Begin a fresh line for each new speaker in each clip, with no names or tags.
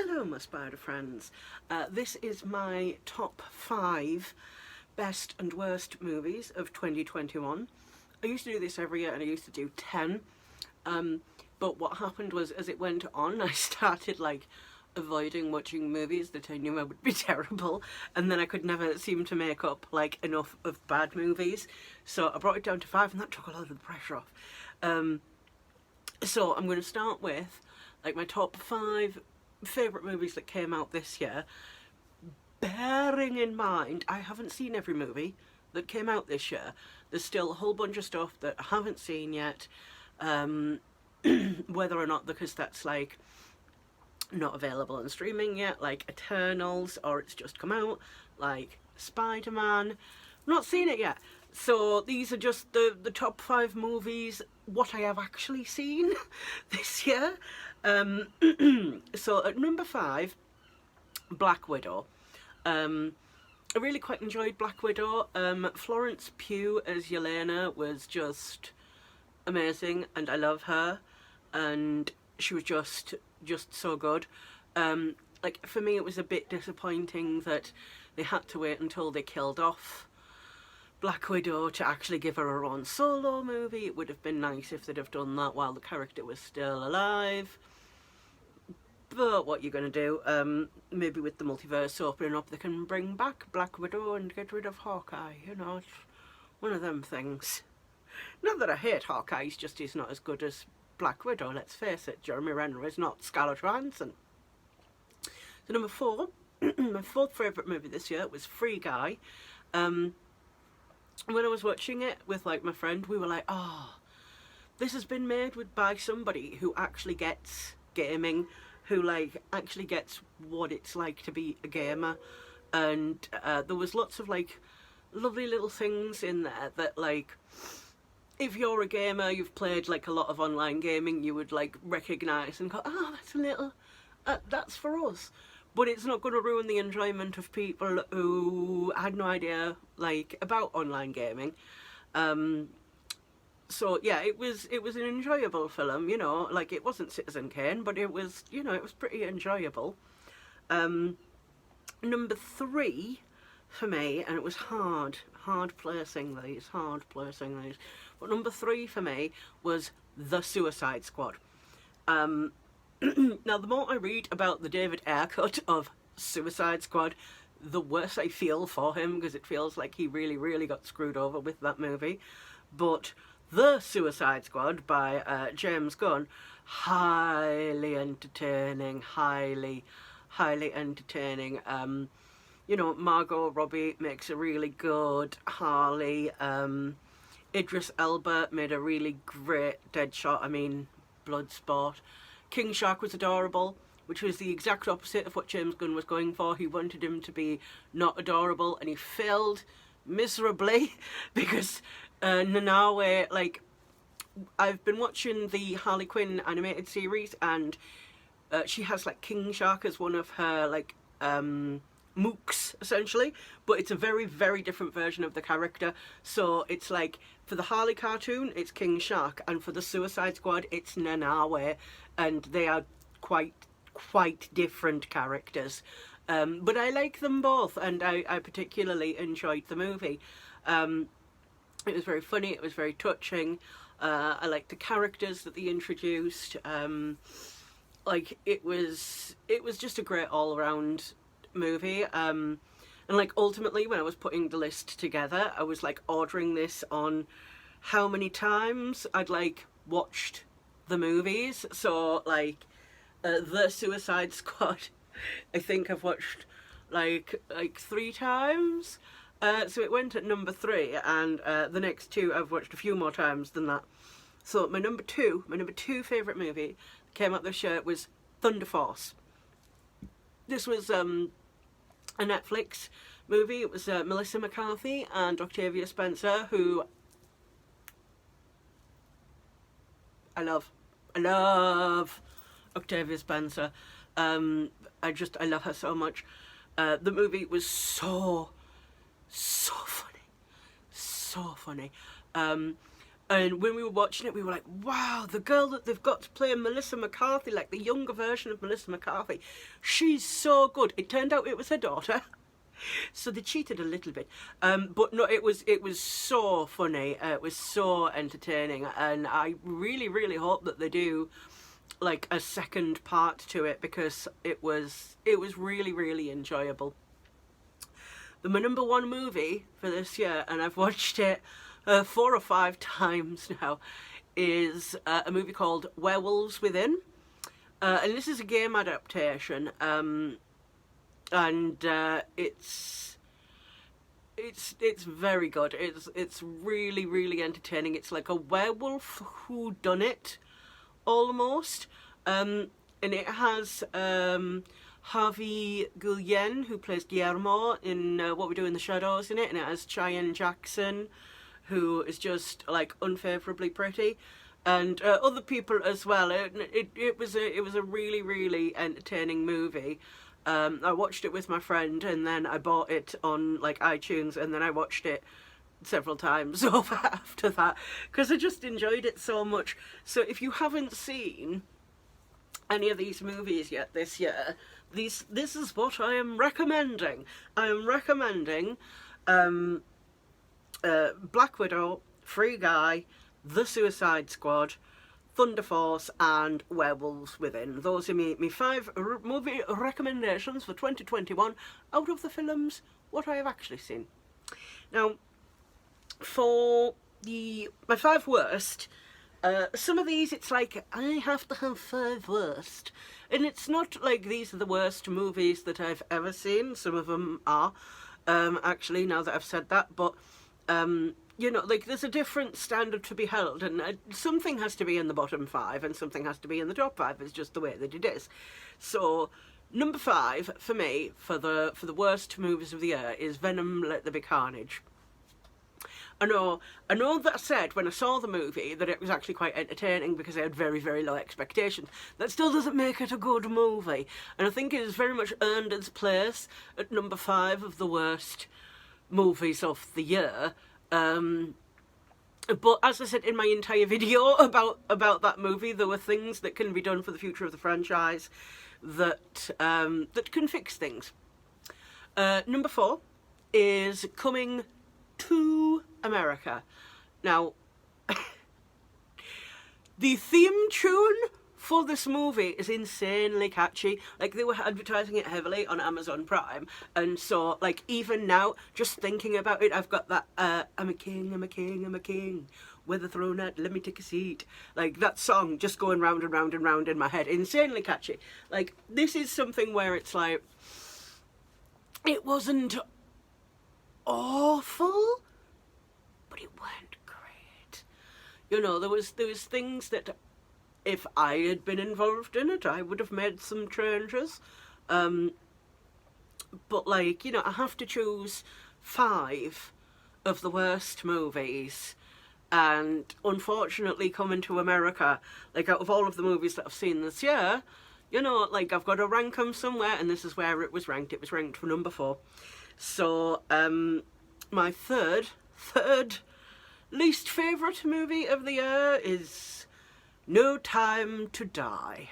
Hello my spider friends, this is my top 5 best and worst movies of 2021. I used to do this every year and I used to do 10, but what happened was as it went on I started avoiding watching movies that I knew would be terrible, and then I could never seem to make up enough of bad movies, so I brought it down to 5 and that took a lot of the pressure off. So I'm going to start with my top 5 favourite movies that came out this year, bearing in mind I haven't seen every movie that came out this year. There's still a whole bunch of stuff that I haven't seen yet, whether or not because that's not available on streaming yet, like Eternals, or it's just come out, like Spider-Man. I've not seen it yet. So these are just the top 5 movies, what I have actually seen this year. So at number 5, Black Widow. I really quite enjoyed Black Widow. Florence Pugh as Yelena was just amazing, and I love her, and she was just so good. For me it was a bit disappointing that they had to wait until they killed off Black Widow to actually give her own solo movie. It would have been nice if they'd have done that while the character was still alive. But what you're going to do, maybe with the multiverse opening up they can bring back Black Widow and get rid of Hawkeye, you know, it's one of them things. Not that I hate Hawkeye, he's not as good as Black Widow, let's face it. Jeremy Renner is not Scarlett Johansson. So number 4, my 4th favourite movie this year was Free Guy. When I was watching it with my friend, we were like, oh, this has been made by somebody who actually gets gaming, who actually gets what it's like to be a gamer. And there was lots of lovely little things in there that if you're a gamer, you've played a lot of online gaming, you would recognise and go, oh, that's a little, that's for us. But it's not going to ruin the enjoyment of people who had no idea about online gaming. So yeah, it was an enjoyable film, you know, it wasn't Citizen Kane, but it was, you know, it was pretty enjoyable. Number 3 for me, and it was hard placing these, but number 3 for me was The Suicide Squad. Now, the more I read about the David Ayer cut of Suicide Squad, the worse I feel for him, because it feels like he really got screwed over with that movie. But The Suicide Squad by James Gunn, highly entertaining, highly entertaining. You know, Margot Robbie makes a really good Harley. Idris Elba made a really great Deadshot, Bloodsport. King Shark was adorable, which was the exact opposite of what James Gunn was going for. He wanted him to be not adorable, and he failed miserably because Nanawe, I've been watching the Harley Quinn animated series, and she has King Shark as one of her mooks essentially, but it's a very different version of the character. So it's for the Harley cartoon it's King Shark, and for the Suicide Squad it's Nanawe, and they are quite different characters. But I like them both, and I particularly enjoyed the movie. It was very funny, it was very touching. I liked the characters that they introduced. It was just a great all-around movie. And ultimately when I was putting the list together, I was ordering this on how many times I'd watched the movies. So The Suicide Squad, I think I've watched 3 times. So it went at number 3, and the next 2 I've watched a few more times than that. So my number 2 favourite movie that came out this year was Thunder Force. This was a Netflix movie. It was Melissa McCarthy and Octavia Spencer, who I love Octavia Spencer. I love her so much. The movie was so funny. And when we were watching it, we were like, wow, the girl that they've got to play Melissa McCarthy, like the younger version of Melissa McCarthy, she's so good. It turned out it was her daughter. So they cheated a little bit. But no, it was so funny. It was so entertaining. And I really, really hope that they do like a second part to it, because it was really, really enjoyable. My number one movie for this year, and I've watched it 4 or 5 times now, is a movie called Werewolves Within. And this is a game adaptation. And it's very good. It's really, really entertaining. It's like a werewolf whodunit almost, and it has Harvey Guillen, who plays Guillermo in What We Do in the Shadows, in it, and it has Cheyenne Jackson, who is just like unfavourably pretty, and other people as well. It was a really, really entertaining movie. I watched it with my friend, and then I bought it on like iTunes, and then I watched it several times over after that, because I just enjoyed it so much. So if you haven't seen any of these movies yet this year, this is what I am recommending. I am recommending Black Widow, Free Guy, The Suicide Squad, Thunder Force, and Werewolves Within. Those are my 5 movie recommendations for 2021 out of the films what I have actually seen. Now, for my 5 worst, some of these it's like I have to have 5 worst, and it's not like these are the worst movies that I've ever seen. Some of them are, actually, now that I've said that, but you know, like there's a different standard to be held, and something has to be in the bottom 5 and something has to be in the top 5. It's just the way that it is. So number 5 for me, for the worst movies of the year, is Venom: Let There Be Carnage. I know that I said when I saw the movie that it was actually quite entertaining because I had very, very low expectations. That still doesn't make it a good movie, and I think it has very much earned its place at number 5 of the worst movies of the year. But as I said in my entire video about that movie, there were things that can be done for the future of the franchise that can fix things. Number 4 is Coming to America. Now, the theme tune for this movie is insanely catchy. Like, they were advertising it heavily on Amazon Prime, and so like even now, just thinking about it, I've got that I'm a king, I'm a king, I'm a king, with a throne at, let me take a seat. Like, that song just going round and round and round in my head. Insanely catchy. Like, this is something where it's like, it wasn't awful, but it weren't great. You know, there was things that if I had been involved in it, I would have made some changes. But like, you know, I have to choose 5 of the worst movies, and unfortunately Coming to America, like out of all of the movies that I've seen this year, you know, like I've got to rank them somewhere, and this is where it was ranked. It was ranked for number 4. So my third least favourite movie of the year is No Time to Die.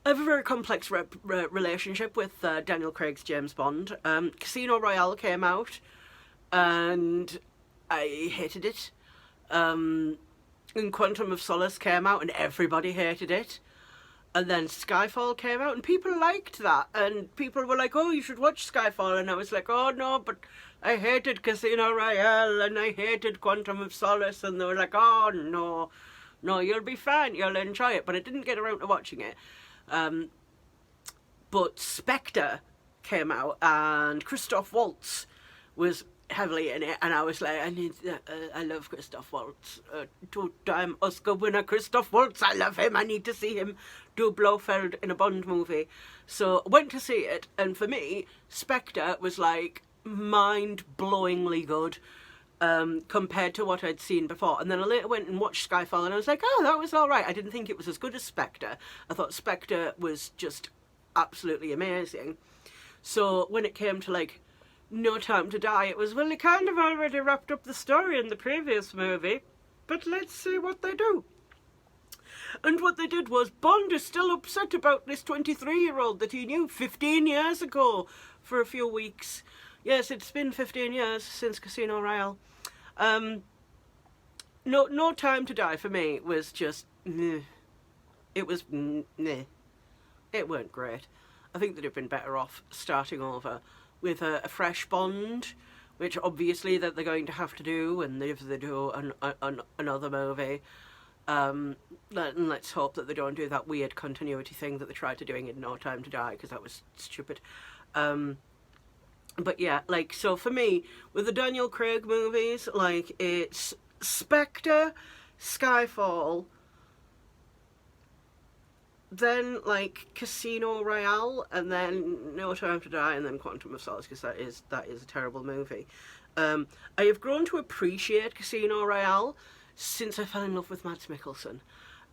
I have a very complex relationship with Daniel Craig's James Bond. Casino Royale came out and I hated it. And Quantum of Solace came out and everybody hated it. And then Skyfall came out and people liked that. And people were like, oh, you should watch Skyfall. And I was like, oh no, but I hated Casino Royale and I hated Quantum of Solace. And they were like, oh no, you'll be fine, you'll enjoy it. But I didn't get around to watching it. But Spectre came out and Christoph Waltz was heavily in it, and I was like, I love Christoph Waltz, 2-time Oscar winner Christoph Waltz, I love him, I need to see him do Blofeld in a Bond movie. So I went to see it, and for me, Spectre was like mind-blowingly good compared to what I'd seen before. And then I later went and watched Skyfall, and I was like, oh, that was alright. I didn't think it was as good as Spectre. I thought Spectre was just absolutely amazing. So when it came to like No Time to Die, it was, well, they kind of already wrapped up the story in the previous movie, but let's see what they do. And what they did was, Bond is still upset about this 23-year-old that he knew 15 years ago for a few weeks. Yes, it's been 15 years since Casino Royale. No Time to Die for me was just, meh. It was, meh. It weren't great. I think they'd have been better off starting over with a fresh Bond, which obviously that they're going to have to do, and if they do another movie, let's hope that they don't do that weird continuity thing that they tried to doing in No Time to Die, because that was stupid. But yeah, like, so for me, with the Daniel Craig movies, like, it's Spectre, Skyfall, then, like, Casino Royale, and then No Time to Die, and then Quantum of Solace, because that is a terrible movie. I have grown to appreciate Casino Royale since I fell in love with Mads Mikkelsen.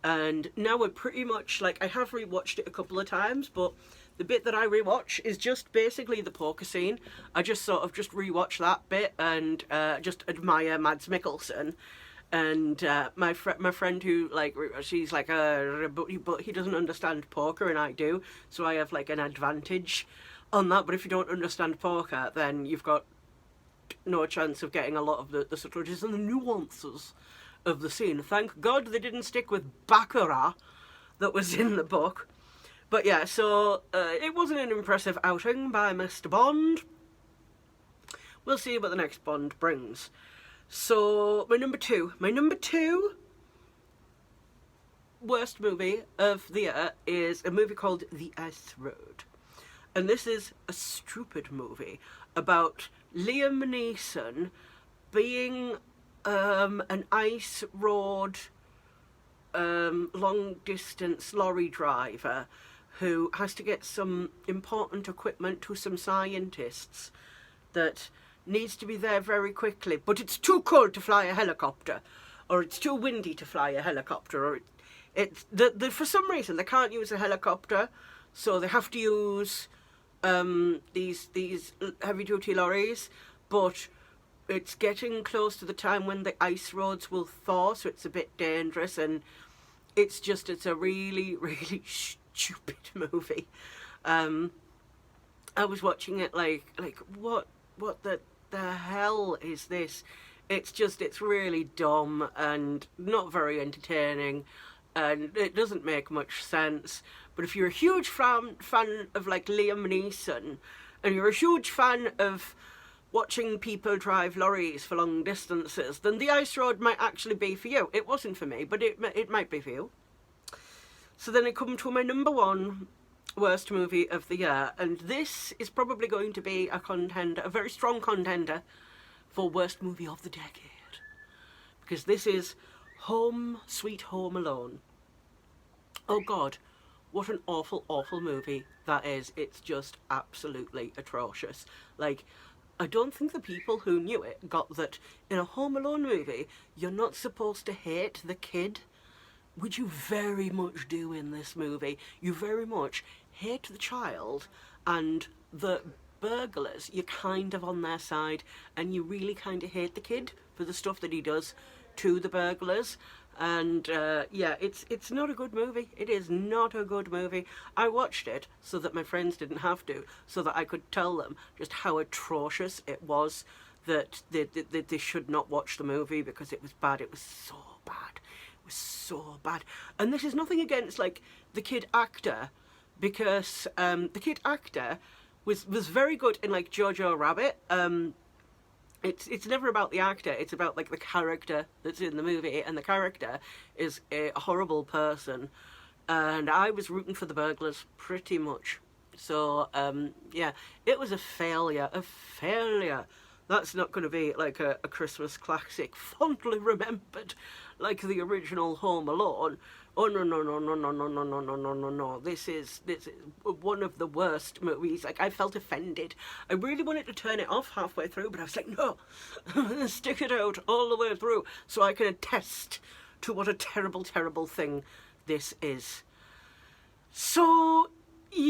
And now we're pretty much, like, I have rewatched it a couple of times, but the bit that I rewatch is just basically the poker scene. I just sort of just rewatch that bit and just admire Mads Mikkelsen. And my friend who, like, she's like, but he doesn't understand poker and I do, so I have, like, an advantage on that. But if you don't understand poker, then you've got no chance of getting a lot of the subtleties and the nuances of the scene. Thank God they didn't stick with Baccarat that was in the book. But yeah, so it wasn't an impressive outing by Mr. Bond. We'll see what the next Bond brings. So, my number two worst movie of the year is a movie called The Ice Road. And this is a stupid movie about Liam Neeson being an ice road long distance lorry driver who has to get some important equipment to some scientists that needs to be there very quickly, but it's too cold to fly a helicopter, or it's too windy to fly a helicopter, or for some reason they can't use a helicopter, so they have to use these heavy duty lorries, but it's getting close to the time when the ice roads will thaw, so it's a bit dangerous, and it's a really, really stupid movie. I was watching it like what the hell is this? It's really dumb and not very entertaining, and it doesn't make much sense. But if you're a huge fan of, like, Liam Neeson, and you're a huge fan of watching people drive lorries for long distances, then The Ice Road might actually be for you. It wasn't for me, but it might be for you. So then I come to my number one worst movie of the year, and this is probably going to be a very strong contender for worst movie of the decade, because this is Home Sweet Home Alone. Oh God, what an awful, awful movie that is. It's just absolutely atrocious. Like, I don't think the people who knew it got that in a Home Alone movie, you're not supposed to hate the kid, which you very much do in this movie. You very much hate the child, and the burglars, you're kind of on their side, and you really kind of hate the kid for the stuff that he does to the burglars. And yeah, it's not a good movie. It is not a good movie. I watched it so that my friends didn't have to, so that I could tell them just how atrocious it was, that they should not watch the movie because it was bad. It was so bad. It was so bad. And this is nothing against, like, the kid actor, because the kid actor was very good in, like, Jojo Rabbit. It's never about the actor, it's about, like, the character that's in the movie, and the character is a horrible person, and I was rooting for the burglars pretty much. So yeah, it was a failure. That's not going to be like a Christmas classic fondly remembered like the original Home Alone. Oh no. This is one of the worst movies. Like, I felt offended. I really wanted to turn it off halfway through, but I was like, no, I'm going to stick it out all the way through so I can attest to what a terrible, terrible thing this is. So,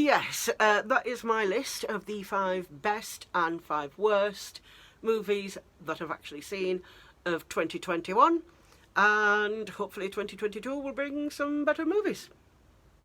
yes, that is my list of the 5 best and 5 worst movies that I've actually seen of 2021, and hopefully 2022 will bring some better movies.